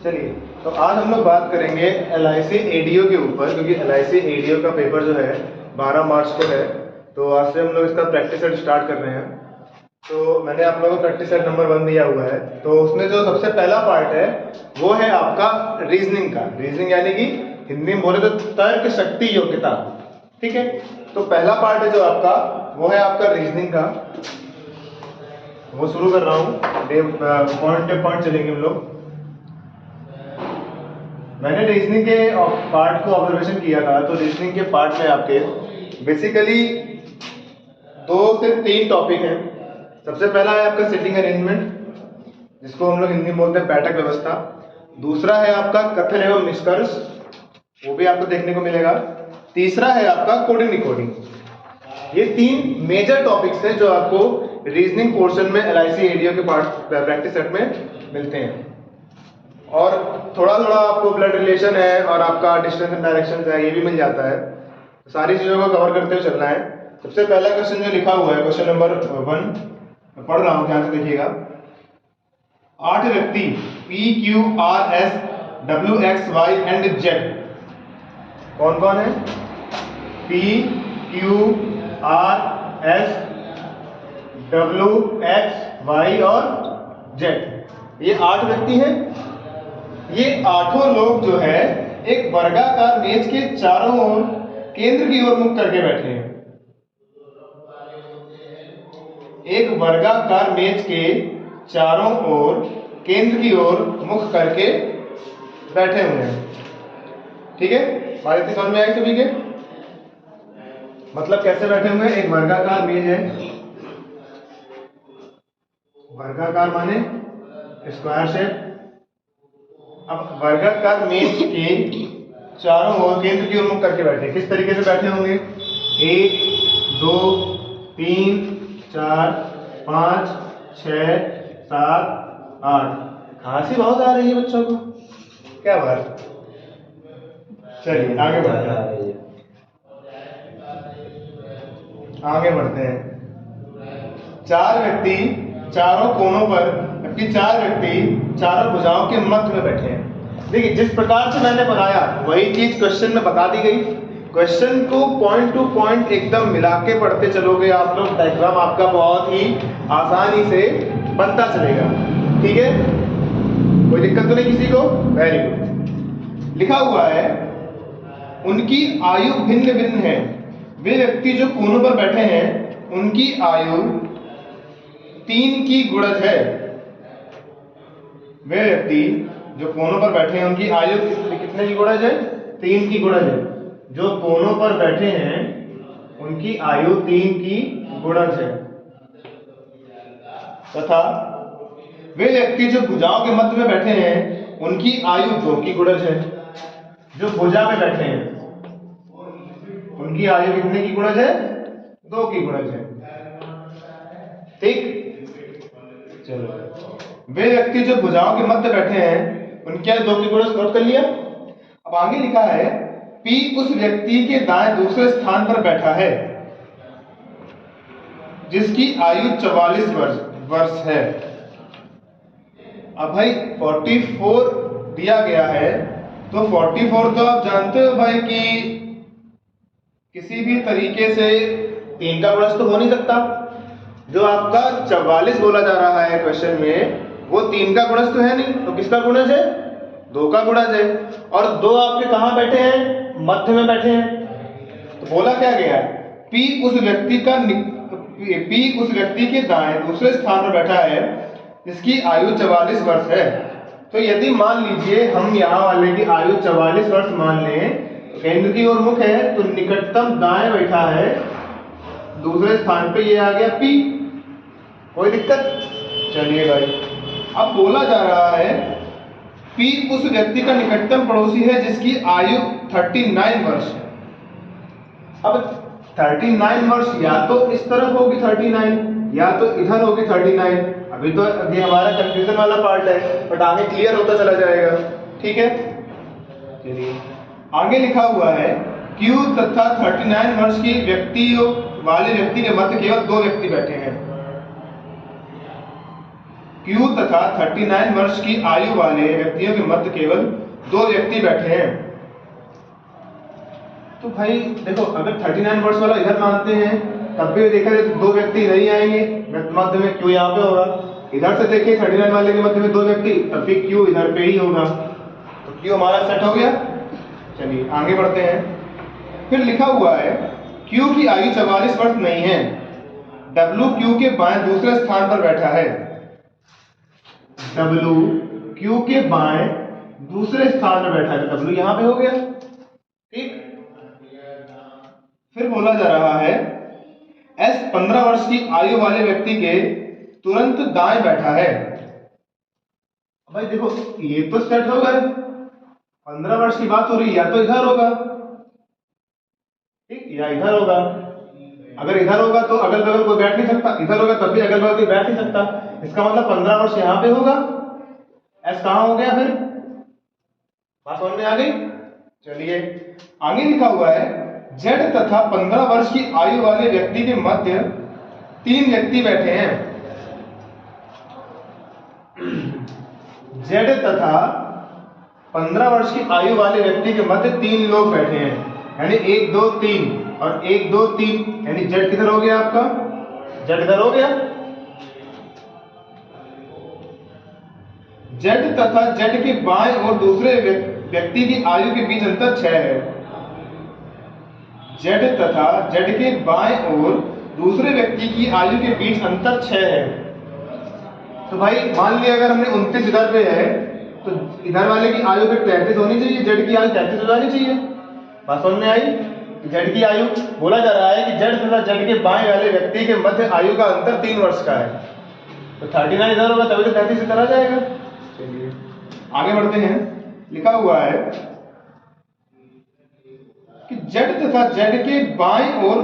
चलिए, तो आज हम लोग बात करेंगे LIC ADO के ऊपर, क्योंकि LIC ADO का पेपर जो है 12 मार्च को है। तो आज से हम लोग इसका प्रैक्टिस सेट स्टार्ट कर रहे हैं। तो मैंने आप लोगों को प्रैक्टिस सेट नंबर 1 दिया हुआ है। तो उसमें जो सबसे पहला पार्ट है वो है आपका रीजनिंग का। रीजनिंग यानी कि हिंदी में बोले तो तर्क शक्ति योग्यता। ठीक है, तो पहला पार्ट है जो आपका वो है आपका रीजनिंग का। वो शुरू कर रहा हूँ, पॉइंट टू पॉइंट चलेंगे हम लोग। मैंने रीजनिंग के पार्ट को ऑब्जर्वेशन किया था। तो रीजनिंग के पार्ट में आपके बेसिकली 2 से 3 टॉपिक हैं। सबसे पहला है आपका सिटिंग अरेंजमेंट, जिसको हम लोग हिंदी में बोलते हैं बैठक व्यवस्था। दूसरा है आपका कथन एवं निष्कर्ष, वो भी आपको देखने को मिलेगा। तीसरा है आपका कोडिंग डिकोडिंग। ये 3 मेजर टॉपिक्स हैं जो आपको रीजनिंग पोर्शन में LIC ADO के पार्ट प्रैक्टिस सेट में मिलते हैं। और थोड़ा थोड़ा आपको ब्लड रिलेशन है और आपका डिस्टेंस एंड डायरेक्शन है, ये भी मिल जाता है। तो सारी चीज़ों को कवर करते हुए चलना है। सबसे पहला क्वेश्चन जो लिखा हुआ है, क्वेश्चन नंबर 1, मैं पढ़ रहा हूँ, ध्यान से देखिएगा। 8 व्यक्ति P, Q, R, S, W, X, Y and Z। कौन कौन है? P, Q, R, S, W, X, Y और Z। ये 8 व्यक्ति हैं। ये 8 लोग जो है एक वर्गाकार मेज के चारों ओर केंद्र की ओर मुख करके बैठे हैं। एक वर्गाकार मेज के चारों ओर केंद्र की ओर मुख करके बैठे हुए हैं। ठीक है, बात इतनी समझ में आई सभी के? मतलब कैसे बैठे हुए हैं? एक वर्गाकार मेज है। वर्गाकार माने स्क्वायर शेप। अब वर्गाकार मेज के चारों ओर केंद्र की ओर मुख करके बैठे। किस तरीके से बैठे होंगे? 1, 2, 3, 4, 5, 6, 7, 8। खांसी बहुत आ रही है बच्चों को, क्या बात? चलिए आगे बढ़ते हैं। आगे बढ़ते हैं। 4 व्यक्ति चारों कोनों पर, जबकि 4 व्यक्ति चारों भुजाओं के मध्य में बैठे हैं। देखिए, जिस प्रकार से मैंने बनाया वही चीज क्वेश्चन में बता दी गई। क्वेश्चन को पॉइंट टू पॉइंट एकदम मिला के पढ़ते चलोगे आप लोग, डायग्राम आपका बहुत ही आसानी से बनता चलेगा। ठीक है, कोई दिक्कत तो नहीं किसी को? Very good. लिखा हुआ है उनकी आयु भिन्न भिन्न है। वे व्यक्ति जो कोनों पर बैठे हैं उनकी आयु 3 की गुणज है। वे व्यक्ति जो कोनों पर बैठे हैं उनकी आयु कितने की गुणज है? 3 की गुणज है। जो कोनों पर बैठे हैं उनकी आयु 3 की गुणज है। तथा वे व्यक्ति जो भुजाओं के मध्य में बैठे हैं उनकी आयु 2 की गुणज है। जो भुजा में बैठे हैं उनकी आयु कितने की गुणज है? 2 की गुणज है। ठीक, चलो। वे व्यक्ति जो भुजाओं के मध्य बैठे हैं उनकी आयु 2 की गुणज नोट कर लिया। अब आगे लिखा है P उस व्यक्ति के दाएं दूसरे स्थान पर बैठा है जिसकी आयु 44 वर्ष है। अब भाई 44 दिया गया है, तो 44 तो आप जानते हो भाई कि किसी भी तरीके से 3 का गुणज तो हो नहीं सकता। जो आपका 44 बोला जा रहा है क्वेश्चन में वो 3 का गुणज तो है नहीं, तो किसका गुणज है? 2 का गुणज है। और 2 आपके कहां बैठे हैं? मध्य में बैठे हैं। तो बोला क्या गया? P उस व्यक्ति के दाएं दूसरे स्थान पर बैठा है जिसकी आयु 44 वर्ष है। तो यदि मान लीजिए हम यहाँ वाले की आयु 44 वर्ष मान लें, केंद्र की ओर मुख है, तो निकटतम दाएं बैठा है दूसरे स्थान पे, ये आ गया P। कोई दिक्कत? चलिए भाई, अब बोला जा रहा है P उस व्यक्ति का निकटतम पड़ोसी है जिसकी आयु 39 वर्ष है। अब 39 वर्ष या तो इस तरफ होगी 39 या तो इधर होगी 39। अभी तो ये हमारा कंफ्यूजन वाला पार्ट है, बट आगे क्लियर होता चला जाएगा। ठीक है, चलिए आगे लिखा हुआ है Q तथा 39 वर्ष की व्यक्ति के मध्य केवल 2 व्यक्ति बैठे हैं। Q तथा 39 वर्ष की आयु वाले व्यक्तियों के मध्य केवल 2 व्यक्ति बैठे हैं। तो भाई देखो, अगर 39 वर्ष वाला इधर मानते हैं तब भी देखा जाए तो 2 व्यक्ति नहीं आएंगे, मध्य में Q यहाँ पे होगा। इधर से देखिए 39 वाले के मध्य में 2 व्यक्ति, तब भी Q इधर पे ही होगा। तो Q हमारा सेट हो गया। चलिए आगे बढ़ते हैं। फिर लिखा हुआ है Q की आयु 44 वर्ष नहीं है, W Q के बाएं दूसरे स्थान पर बैठा है। W Q के बाएं दूसरे स्थान पर बैठा है, तो W यहां पे हो गया। ठीक, फिर बोला जा रहा है S 15 वर्ष की आयु वाले व्यक्ति के तुरंत दाएं बैठा है। भाई देखो, ये तो सेट हो गए। 15 वर्ष की बात हो रही है, या तो इधर होगा, ठीक, या इधर होगा। अगर इधर होगा तो अगल बगल कोई बैठ नहीं सकता, इधर होगा तब भी अगल बगल कोई बैठ नहीं सकता। इसका मतलब 15 वर्ष यहां पे होगा। S कहां हो गया फिर? बात समझ में आ गई? चलिए आगे लिखा हुआ है Z तथा 15 वर्ष की आयु वाले व्यक्ति के मध्य 3 व्यक्ति बैठे हैं। Z तथा 15 वर्ष की आयु वाले व्यक्ति के मध्य 3 लोग बैठे हैं, यानी 1 2 3 और 1 2 3, यानी Z किधर हो गया आपका? Z इधर हो गया। Z तथा Z के बाएं और दूसरे व्यक्ति की आयु के बीच अंतर 6 है। Z तथा Z के बाएं और दूसरे व्यक्ति की आयु के बीच अंतर 6 है। तो भाई मान लिया अगर हमने 29 इधर पे है तो इधर वाले की आयु फिर 33 होनी चाहिए, Z की आयु 33 हो जानी चाहिए। बात समझ में आई? Z की आयु बोला जा रहा है कि Z तथा Z के बाएं वाले व्यक्ति के मध्य आयु का अंतर 3 वर्ष का है। तो 39 इधर होगा तभी तो 33 इधर आ जाएगा। चलिए आगे बढ़ते हैं। लिखा हुआ है कि Z तथा Z के बाएं और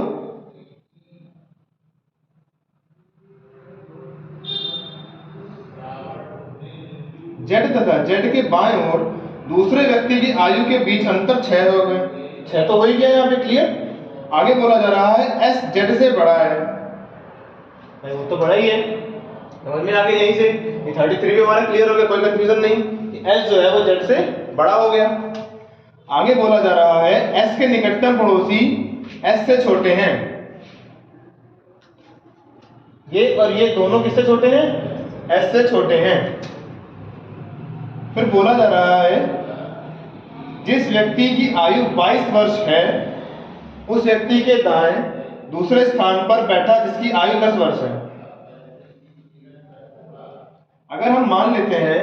Z तथा Z के बाएं और दूसरे व्यक्ति की आयु के बीच अंतर 6 हो गए। 6 तो हो ही गया यहाँ पे, क्लियर। आगे बोला जा रहा है S Z से बड़ा है। भाई वो तो बड़ा ही है, समझ में आ गया। यहीं से ये 33 भी हमारा क्लियर हो गया, कोई कंफ्यूजन नहीं कि S जो है वो Z से बड़ा हो गया। आगे बोला जा रहा है S के निकटतम पड़ोसी S से छोटे हैं। ये और ये दोनों किससे छोटे हैं? S से छोटे हैं। फिर बोला जा रहा है जिस व्यक्ति की आयु 22 वर्ष है उस व्यक्ति के दाएं दूसरे स्थान पर बैठा जिसकी आयु 10 वर्ष है। अगर हम मान लेते हैं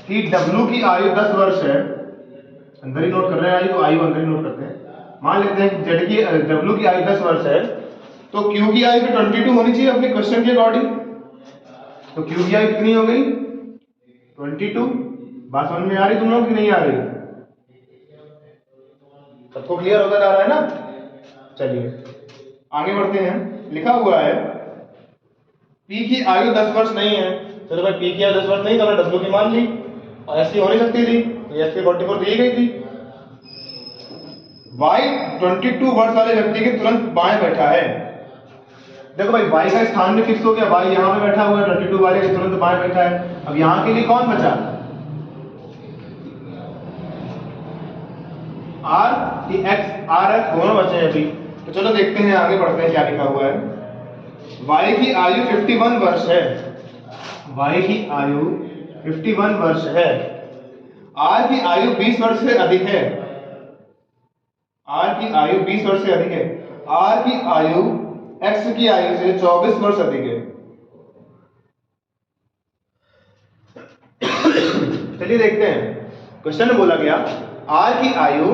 कि W की आयु 10 वर्ष है, अंदर ही नोट कर रहे हैं, आयु तो आयु अंदर ही नोट करते हैं। मान लेते हैं कि Z की W की आयु 10 वर्ष है तो Q की आयु 22 होनी चाहिए अपने क्वेश्चन के अकॉर्डिंग। तो Q की आयु कितनी हो गई? 22। बात समझ में आ रही तुम लोग की नहीं आ रही? सबको क्लियर होता जा रहा है ना? चलिए आगे बढ़ते हैं। लिखा हुआ है P की आयु 10 वर्ष नहीं है। चलो भाई P की आयु 10 वर्ष नहीं, तो हमने W की मान ली और ऐसी हो नहीं सकती थी, तो S की 44 दी गई थी। Y 22 वर्ष वाले व्यक्ति के तुरंत बाएं बैठा है। देखो भाई Y का स्थान भी फिक्स हो गया, Y यहाँ पे बैठा हुआ है, 22 वाले के तुरंत बाएं बैठा है। अब यहाँ के लिए कौन बचा? R की X, R X दोनों बचे हैं अभी। तो चलो देखते हैं, आगे बढ़ते हैं क्या लिखा हुआ है। Y की आयु 51 वर्ष है। Y की आयु 51 वर्ष है। R की आयु 20 वर्ष से अधिक है। R की आयु 20 वर्ष से अधिक है। R की आयु X की आयु से 24 वर्ष अधिक है। चलिए देखते हैं। क्वेश्चन में बोला गया R की आयु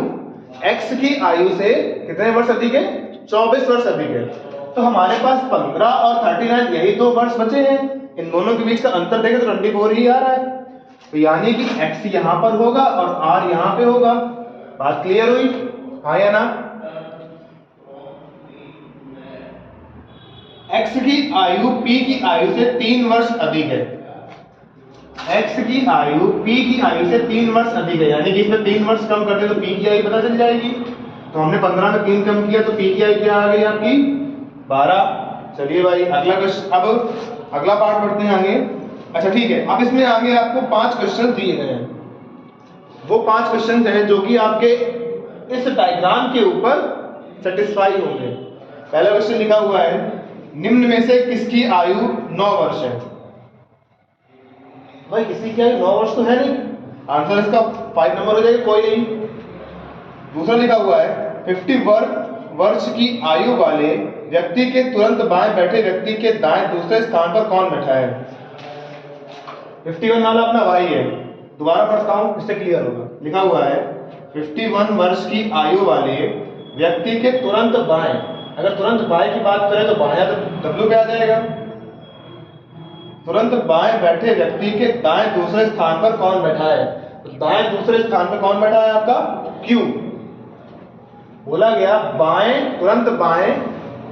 X की आयु से कितने वर्ष अधिक है? 24 वर्ष अधिक है। तो हमारे पास 15 और 39 यही 2 वर्ष बचे हैं। इन दोनों के बीच का अंतर देखें तो 24 ही आ रहा है। तो यानी कि X यहां पर होगा और R यहां पे होगा। बात क्लियर हुई? हाँ या ना? X की आयु P की आयु से 3 वर्ष अधिक है। X की आयु P की आयु से 3 वर्ष अधिक है, यानी कि इसमें 3 वर्ष कम कर दे तो P की आयु पता चल जाएगी। तो हमने 15 में 3 कम किया तो P की आयु क्या आ गई आपकी? 12। चलिए भाई अगला क्वेश्चन, अब अगला पार्ट पढ़ते हैं आगे। अच्छा ठीक है, अब इसमें आगे आपको 5 क्वेश्चन दिए गए हैं। वो 5 क्वेश्चन हैं जो कि आपके इस डायग्राम के ऊपर सेटिस्फाई होंगे। पहला क्वेश्चन लिखा हुआ है, निम्न में से किसकी आयु 9 वर्ष है? भाई किसी की आयु 9 वर्ष तो है नहीं, आंसर इसका 5 नंबर हो जाएगा, कोई नहीं। दूसरा लिखा हुआ है, 50 वर्ष की आयु वाले व्यक्ति के तुरंत बाएं बैठे व्यक्ति के दाएं दूसरे स्थान पर कौन बैठा है? 51 वाला अपना भाई है। दोबारा पढ़ता हूं, इससे क्लियर होगा। लिखा हुआ है 51 वर्ष की आयु वाले व्यक्ति के तुरंत बाएं, अगर तुरंत बाएं की बात करें तो बायां तो W पे आ जाएगा। तुरंत बाएं बैठे व्यक्ति के दाएं दूसरे स्थान पर कौन बैठा है? तो दाएं दूसरे स्थान पर कौन बैठा है आपका? Q। बोला गया बाएं, तुरंत बाएं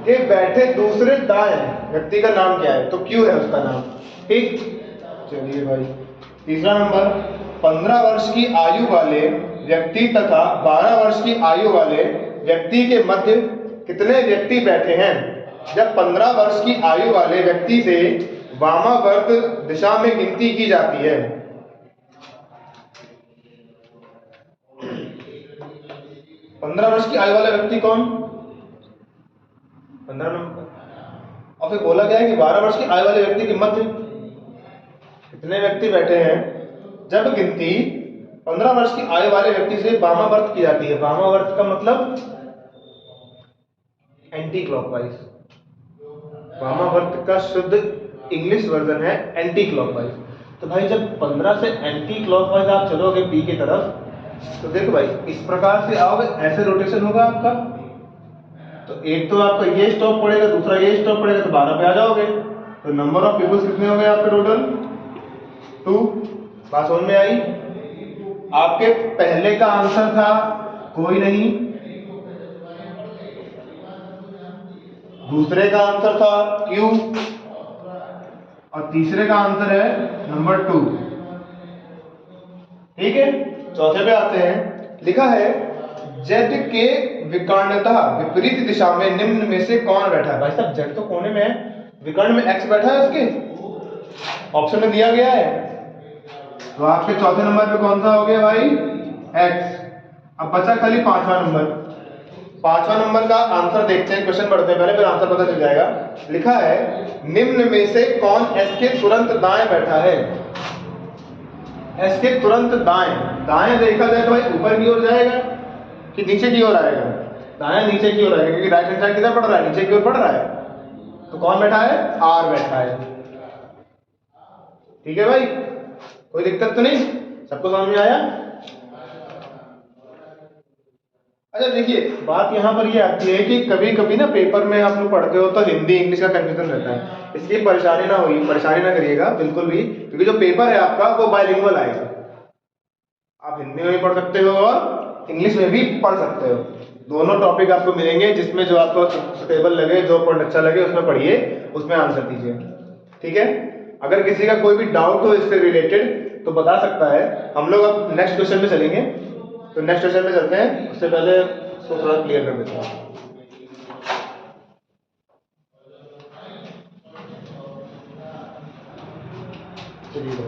के बैठे दूसरे दाएं व्यक्ति का नाम क्या है? तो Q है उसका नाम। ठीक, चलिए भाई। तीसरा नंबर, 15 वर्ष की आयु वाले व्यक्ति तथा 12 वर्ष की आयु वाले व्यक्ति के मध्य कितने व्यक्ति बैठे हैं? जब 15 वर्ष की आयु वाले व्यक्ति से वामावर्त दिशा में गिनती की जाती है, 15 वर्ष की आयु वाला व्यक्ति कौन? 15 नंबर। और फिर बोला गया है कि 12 वर्ष की आयु वाले व्यक्ति के मध्य कितने व्यक्ति बैठे हैं जब गिनती 15 वर्ष की आयु वाले व्यक्ति से वामावर्त की जाती है। वामावर्त का मतलब एंटी क्लॉकवाइज। वामावर्त का शुद्ध इंग्लिश वर्जन है एंटी क्लॉकवाइज। तो भाई जब 15 से एंटी क्लॉकवाइज आप चलोगे पी की तरफ, तो देखो भाई इस प्रकार से आओगे, ऐसे रोटेशन होगा आपका। तो एक तो आपका ये स्टॉप पड़ेगा, दूसरा ये स्टॉप पड़ेगा, तो 12 पे आ जाओगे। तो नंबर ऑफ पीपल्स कितने हो गए आपके टोटल? 2। बात समझ में आई? आपके पहले का आंसर था कोई नहीं, दूसरे का आंसर था Q, और तीसरे का आंसर है नंबर 2। ठीक है, चौथे पे आते हैं। लिखा है Z के विकर्णतः विपरीत दिशा में निम्न में से कौन बैठा है? भाई साहब Z तो कोने में है, विकर्ण में X बैठा है उसके, ऑप्शन में दिया गया है। तो आपके चौथे नंबर पे कौन सा हो गया भाई? X। अब बचा खाली 5वां नंबर। 5वां नंबर का आंसर देखते हैं, क्वेश्चन पढ़ते हैं पहले, फिर आंसर पता चल जाएगा। लिखा है निम्न में से कौन S के तुरंत दाएं बैठा है? S के तुरंत दाएं, दाएं देखा जाए तो भाई ऊपर की ओर जाएगा कि नीचे की ओर आएगा? दाएं नीचे की ओर आएगा, क्योंकि राइट हैंड साइड किधर पड़ रहा है? नीचे की ओर पड़ रहा है। तो कौन बैठा है? R बैठा है। ठीक है भाई, कोई दिक्कत तो नहीं? सबको समझ में आया? अच्छा देखिए, बात यहाँ पर ये आती है कि कभी कभी ना पेपर में आप लोग पढ़ते हो तो हिंदी इंग्लिश का कंफ्यूजन रहता है। इसकी परेशानी ना करिएगा बिल्कुल भी, क्योंकि जो पेपर है आपका वो बाइलिंगुअल आएगा। आप हिंदी में भी पढ़ सकते हो और इंग्लिश में भी पढ़ सकते हो। दोनों टॉपिक आपको मिलेंगे, जिसमें जो आपको सुटेबल लगे, जो पढ़ अच्छा लगे उसमें पढ़िए, उसमें आंसर दीजिए। ठीक है, अगर किसी का कोई भी डाउट हो इससे रिलेटेड तो बता सकता है। हम लोग अब नेक्स्ट क्वेश्चन में चलेंगे, तो नेक्स्ट क्वेश्चन में चलते हैं। उससे पहले उसको थोड़ा क्लियर कर देते हैं। चलिए,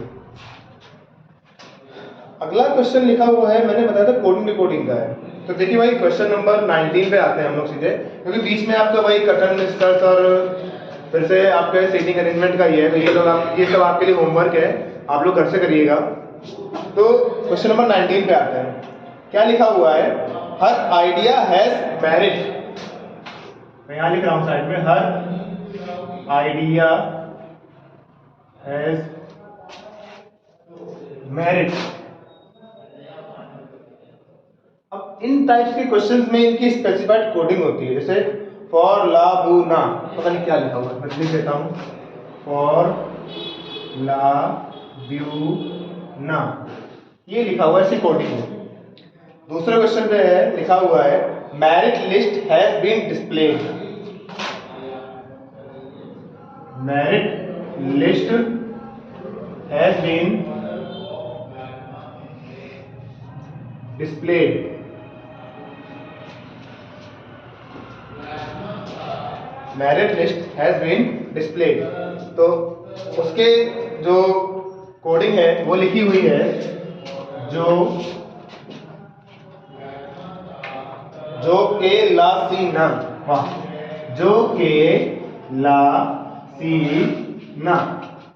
अगला क्वेश्चन लिखा हुआ है, मैंने बताया था कोडिंग डिकोडिंग का है। तो देखिए भाई क्वेश्चन नंबर 19 पे आते हैं हम लोग सीधे, क्योंकि बीच में आपका वही कटन स्कर्ट और फिर से आपके सीटिंग अरेंजमेंट का ही है। तो ये सब आपके लिए होमवर्क है, आप लोग घर से करिएगा। तो क्वेश्चन नंबर 19 पे आते हैं। क्या लिखा हुआ है? हर आइडिया हैज मेरिट। मैं यहां लिख रहा हूं साइड में, हर आइडिया हैज मेरिट। अब इन टाइप्स के क्वेश्चंस में इनकी स्पेसिफाइड कोडिंग होती है, जैसे फॉर ला बू ना, पता नहीं क्या लिखा हुआ है, मैं लिख देता हूं, फॉर ला ब्यू ना, ये लिखा हुआ है, ऐसी कोडिंग है। दूसरे क्वेश्चन पे है, लिखा हुआ है merit list has been displayed. Merit list has been displayed. Merit list has been displayed. तो उसके जो कोडिंग है वो लिखी हुई है जो के ला सी ना, वाह, जो के ला सी ना,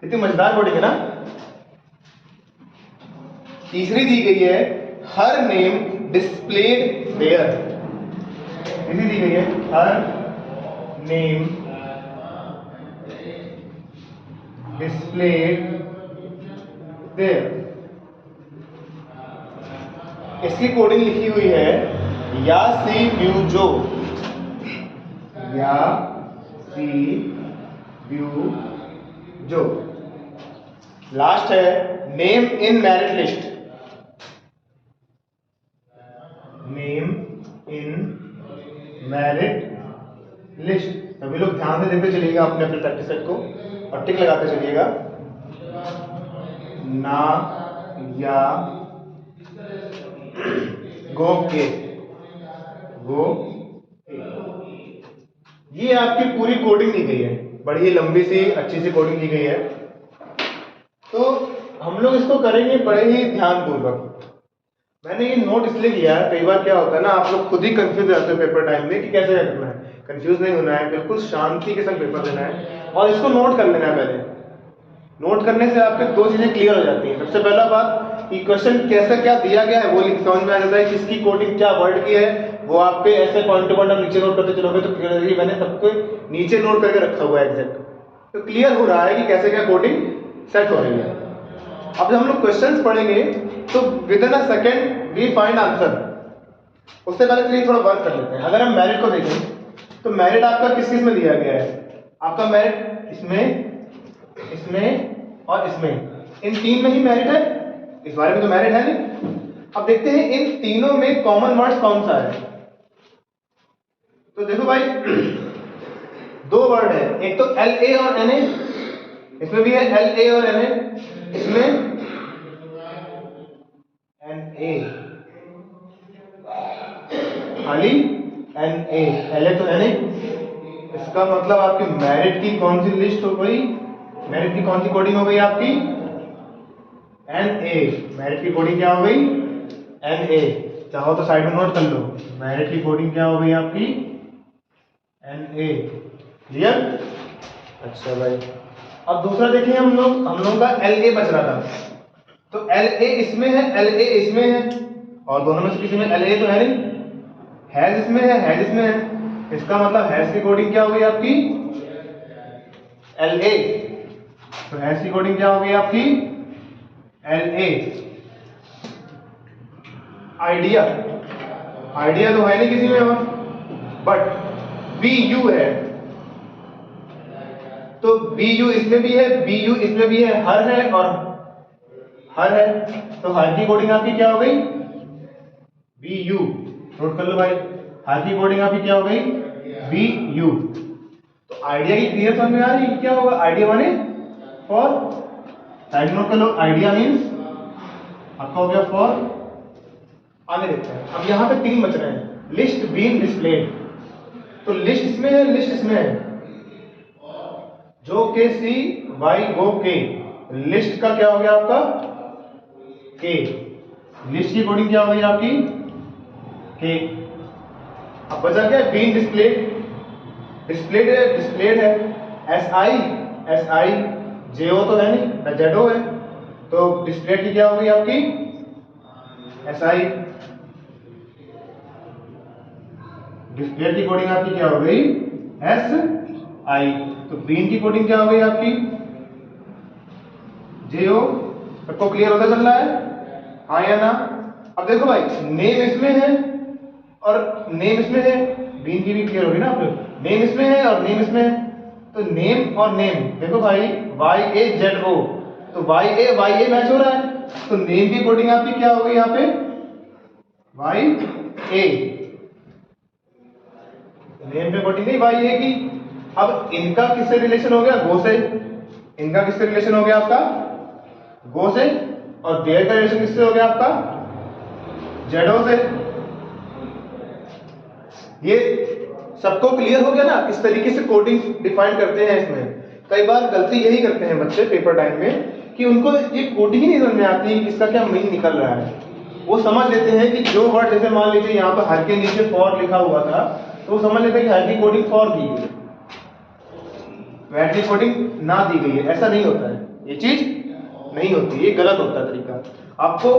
कितनी मजेदार कोडिंग है ना। तीसरी दी गई है हर नेम डिस्प्लेड देयर, तीसरी दी गई है हर नेम डिस्प्लेड देयर। इसकी कोडिंग लिखी हुई है या सी व्यू जो, या सी व्यू जो। लास्ट है name in merit list, name in merit list. सभी लोग ध्यान से देखते चलिएगा अपने अपने प्रैक्टिस सेट को और टिक लगाते चलिएगा। ना या गो के, गो के। ये आपकी पूरी कोडिंग दी गई है, बड़ी लंबी सी अच्छी सी कोडिंग दी गई है। तो हम लोग इसको करेंगे बड़े ही ध्यानपूर्वक। मैंने ये नोट इसलिए किया है, कई बार क्या होता है ना, आप लोग खुद ही कंफ्यूज रहते हो पेपर टाइम में कि कैसे करना है। कंफ्यूज नहीं होना है, बिल्कुल शांति के संग पेपर देना है और इसको नोट कर लेना है। पहले नोट करने से आपके दो चीजें क्लियर हो जाती हैं। सबसे पहला बात कि क्वेश्चन कैसे क्या दिया गया है वो समझ में आ जाता है, किसकी कोडिंग क्या वर्ड की है वो आपके ऐसे पॉइंट टू पॉइंट आप नीचे नोट करते चलोगे तो क्लियर होगी। मैंने सबको नीचे नोट करके रखा हुआ है एग्जैक्ट, तो क्लियर हो रहा है कि कैसे क्या कोडिंग सेट हो रही है। अब जब हम लोग क्वेश्चंस पढ़ेंगे तो within a second we find answer. उससे पहले चलिए थोड़ा वर्क कर लेते हैं। अगर हम मेरिट को देखें तो मेरिट आपका किस किस में दिया गया है? आपका मेरिट इसमें, इसमें और इसमें, इन तीन में ही मेरिट है। इस बारे में तो मेरिट है नहीं। अब देखते हैं इन तीनों में कॉमन वर्ड्स कौन सा है। तो देखो भाई दो वर्ड है, एक तो एल ए और एन ए, इसमें भी है एल ए और एन ए, इसमें एन ए, खाली एन ए, एल ए तो एन ए। इसका मतलब आपकी मेरिट की कौन सी लिस्ट हो गई, मेरिट की कौन सी कोडिंग हो गई आपकी? N A. मेरिट की कोडिंग क्या हो गई? N A. चाहो तो साइड में नोट कर लो, मेरिट की कोडिंग क्या हो गई आपकी? N A. क्लियर? अच्छा भाई, अब दूसरा देखिए हम लोग का एल ए बच रहा था, तो एल ए इसमें है, एल ए इसमें है, और दोनों में से किसी में एल ए तो है नहीं, हैज इसमें है, हैज इसमें है। इसका मतलब हैज की कोडिंग क्या हो गई आपकी? L A. तो हैज की कोडिंग क्या हो गई आपकी? L A. आइडिया, आइडिया तो है नहीं किसी में और, बट बी यू है, तो बी यू इसमें भी है, बी यू इसमें भी है, हर है और हर है, तो हर की कोडिंग आपकी क्या हो गई? B you. नोट कर लो भाई, हर की कोडिंग आपकी क्या हो गई? B U. तो आइडिया की क्लियर समझ में आ रही है क्या होगा? आइडिया माने फॉर, साइड नोट कर लो, आइडिया मीन्स आपका हो गया फॉर। आगे देखते हैं, अब यहाँ पे तीन बच रहे हैं, लिस्ट बीन डिस्प्लेड। तो लिस्ट इसमें है, लिस्ट इसमें है, जो के सी वाई गो के, लिस्ट का क्या हो गया आपका? के। लिस्ट की कोडिंग क्या हो गई आपकी? के। अब बचा क्या? Been displayed. डिस्प्लेड है, डिस्प्लेड है, S I, S I, J O तो है नहीं, जेड ओ है, तो डिस्प्लेड की क्या हो गई आपकी? S I. डिस्प्लेड की कोडिंग आपकी क्या हो गई? S I. तो बीन की कोडिंग क्या हो गई आपकी? जे ओ। सबको क्लियर होता चल रहा है? हाँ या ना? अब देखो भाई, नेम इसमें है और नेम इसमें है, बीन की भी क्लियर होगी ना आप लोग। नेम इसमें है और नेम इसमें है, तो नेम और नेम देखो भाई, वाई ए जेड ओ, तो वाई ए मैच हो रहा है, तो नेम की कोडिंग आपकी क्या हो गई यहाँ पे? वाई ए। नेम पे कोडिंग नहीं वाई ए की। अब इनका किससे रिलेशन हो गया? गो से। इनका किससे रिलेशन हो गया आपका? गो से। और देयर का रिलेशन किससे हो गया आपका? जेडो से। ये सबको क्लियर हो गया ना किस तरीके से कोडिंग डिफाइन करते हैं इसमें? कई बार गलती यही करते हैं बच्चे पेपर टाइम में कि उनको ये कोडिंग ही नहीं समझ में आती कि इसका क्या मीन निकल रहा है। वो समझ लेते हैं कि जो वर्ड, जैसे मान लीजिए यहाँ पर हर के नीचे फॉर लिखा हुआ था, तो वो समझ लेते हैं कि हर की कोडिंग फॉर दी गई है, वैट की कोडिंग ना दी गई है। ऐसा नहीं होता है, ये चीज नहीं होती, ये गलत होता है तरीका। आपको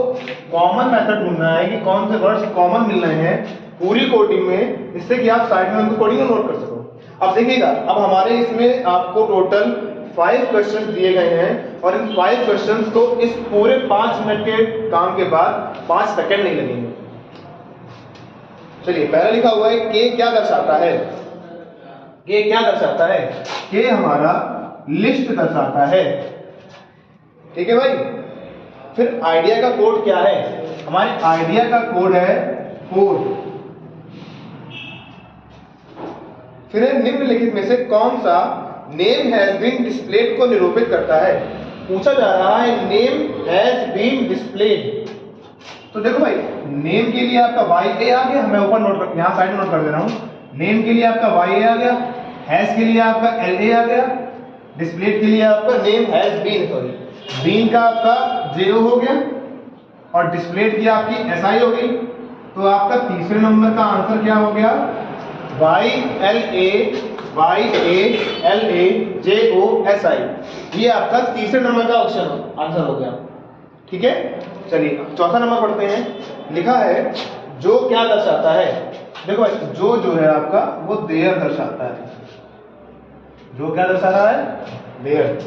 कॉमन मेथड ढूंढना है कि कौन से वर्ड्स कॉमन मिल रहे हैं पूरी कोडिंग में, जिससे कि आप साइड में उनको कोडिंग में नोट कर सको। अब देखिएगा, अब हमारे इसमें आपको टोटल 5 क्वेश्चन दिए गए हैं और इन 5 क्वेश्चंस को इस पूरे 5 मिनट के काम के बाद 5 सेकंड नहीं लगेंगे। चलिए, पहला लिखा हुआ है के क्या दर्शाता है। के क्या दर्शाता है? के हमारा लिस्ट दर्शाता है, ठीक है भाई। फिर आइडिया का कोड क्या है? हमारे आइडिया का कोड है कोड। फिर निम्नलिखित में से कौन सा नेम हैज बीन डिस्प्लेड को निरूपित करता है? पूछा जा रहा है नेम हैज बीन डिस्प्लेड। तो देखो भाई, नेम के लिए आपका वाई ए आ गया, मैं ऊपर नोट कर, यहां साइड में नोट कर दे रहा हूं। नेम के लिए आपका वाई ए आ गया, हैज के लिए आपका एल ए आ गया, डिस्प्लेड के लिए आपका name has been, sorry been का आपका जेओ हो गया और डिस्प्लेड की आपकी एसआई हो गई। तो आपका तीसरे नंबर का आंसर क्या हो गया? Y L A J O S I. ये आपका तीसरे नंबर का ऑप्शन आंसर हो गया, ठीक है। चलिए चौथा नंबर पढ़ते हैं। लिखा है जो क्या दर्शाता है? देखो भाई, जो है आपका वो देयर दर्शाता है। जो क्या दर्शा रहा है? देयर।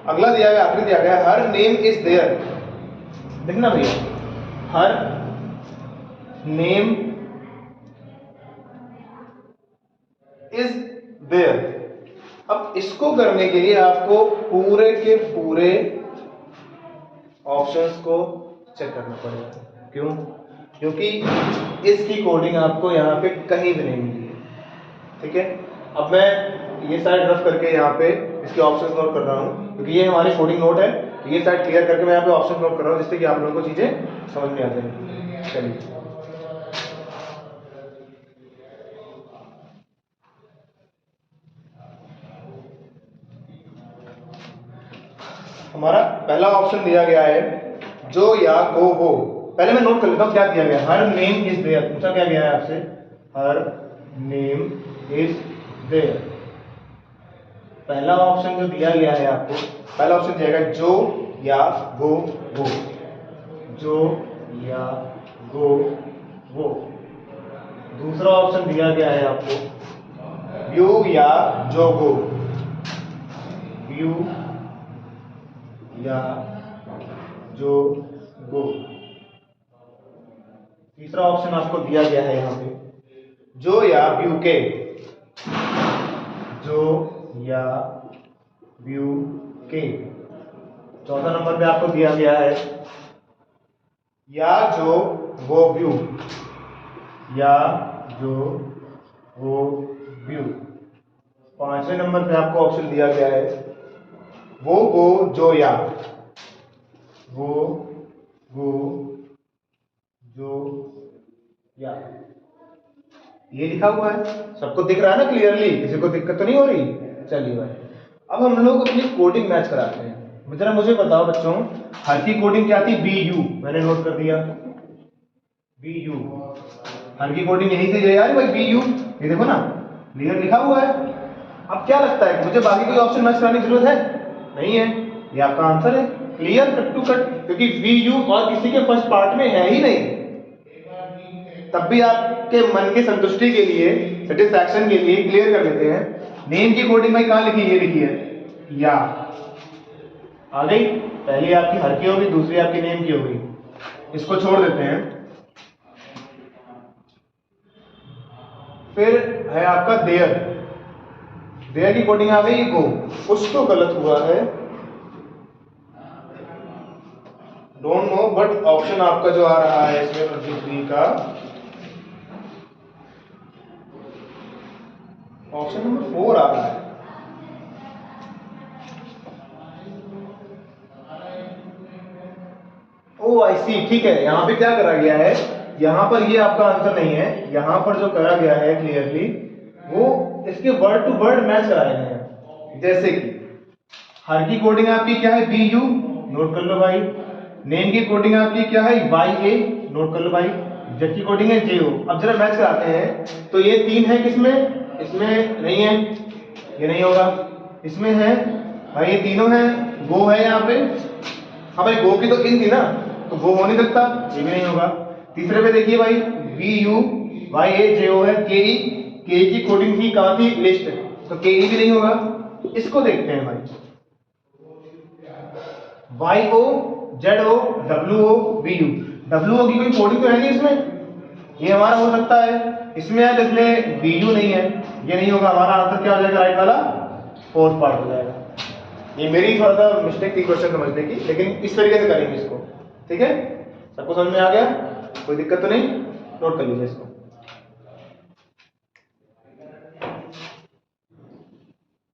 अगला दिया गया, आखिरी दिया गया, हर नेम इज देयर। देखना भैया, हर नेम इज देयर। अब इसको करने के लिए आपको पूरे के पूरे ऑप्शंस को चेक करना पड़ेगा। क्यों? क्योंकि इसकी कोडिंग आपको यहाँ पे कहीं भी नहीं मिली है, ठीक है। अब मैं ये साइड रफ करके यहाँ पे इसके ऑप्शंस नोट कर रहा हूँ, क्योंकि ये हमारी कोडिंग नोट है। ये साइड क्लियर करके मैं यहाँ पे ऑप्शन नोट कर रहा हूँ, जिससे कि आप लोगों को चीजें समझ में आ जाएंगी। चलिए, हमारा पहला ऑप्शन दिया गया है जो या गो वो। पहले मैं नोट कर लेता हूँ क्या दिया गया। Her name is there. पूछा क्या गया है आपसे? Her name is there. पहला ऑप्शन जो दिया गया है आपको, पहला ऑप्शन दिया गया जो या गो वो। जो या गो वो। दूसरा ऑप्शन दिया गया है आपको व्यू या जो गो। व्यू या जो गो। तीसरा ऑप्शन आपको दिया गया है यहाँ पे जो या व्यू के। जो या व्यू के। चौथा नंबर पे आपको दिया गया है या जो वो व्यू। या जो वो व्यू। पांचवें नंबर पे आपको ऑप्शन दिया गया है वो गो जो या। वो गो जो या। ये लिखा हुआ है, सबको दिख रहा है ना क्लियरली? किसी को दिक्कत तो नहीं हो रही? चलिए भाई, अब हम लोग अपनी कोडिंग मैच कराते हैं। जरा मुझे बताओ बच्चों, हर की कोडिंग क्या थी? B you. मैंने नोट कर दिया बी यू। हर की कोडिंग यही से यार भाई, बी यू। ये देखो ना, क्लियर लिखा हुआ है। अब क्या लगता है कि मुझे बाकी कोई ऑप्शन मैच कराने की जरूरत है? नहीं है, ये आपका आंसर है, क्लियर कट टू कट। क्योंकि वी यू और किसी के फर्स्ट पार्ट में है ही नहीं। तब भी आपके मन की संतुष्टि के लिए, सेटिस्फैक्शन के लिए क्लियर कर लेते हैं। नेम की कोडिंग भाई कहां लिखी? ये लिखी है या। आ गई, पहली आपकी हर की होगी, दूसरी आपकी नेम की होगी। इसको छोड़ देते हैं। फिर है आपका देयर। देयर की कोडिंग आ गई गो। कुछ तो गलत हुआ है, डोंट नो, बट ऑप्शन आपका जो आ रहा है इसमें 23 का ऑप्शन नंबर 4 आ रहा है। ओ आई सी, ठीक है। यहां पे क्या करा गया है? यहां पर ये आपका आंसर नहीं है। यहां पर जो करा गया है क्लियरली, वो इसके वर्ड टू वर्ड मैच कराए गए हैं। जैसे कि हर की कोडिंग आपकी क्या है, बी यू, नोट कर लो भाई। नेम की कोडिंग आपकी क्या है, वाई ए, नोट कर लो भाई। जेड की कोडिंग है जे ओ। अब जरा मैच कराते हैं, तो ये 3 है किसमें, इसमें नहीं है, ये नहीं होगा। इसमें है भाई, ये तीनों है, गो है यहाँ पे। हाँ भाई, गो की तो इन थी ना, तो गो हो नहीं सकता, ये भी नहीं होगा। तीसरे पे देखिए भाई, B you Y A J ओ है, के ई, के ई की कोडिंग थी कहाँ थी, लिस्ट, तो के ई भी नहीं होगा। इसको देखते हैं भाई, Y O Z O W O B U. W O की कोई कोडिंग तो है नहीं इसमें, ये हमारा हो सकता है। इसमें है, इसमें बी यू नहीं है, ये नहीं होगा। हमारा आंसर क्या हो जाएगा, राइट वाला फोर्थ पार्ट हो जाएगा। ये मेरी थोड़ा सा मिस्टेक थी क्वेश्चन समझने की, लेकिन इस तरीके से करेंगे इसको। ठीक है, सबको समझ में आ गया, कोई दिक्कत तो नहीं, नोट कर लीजिए इसको।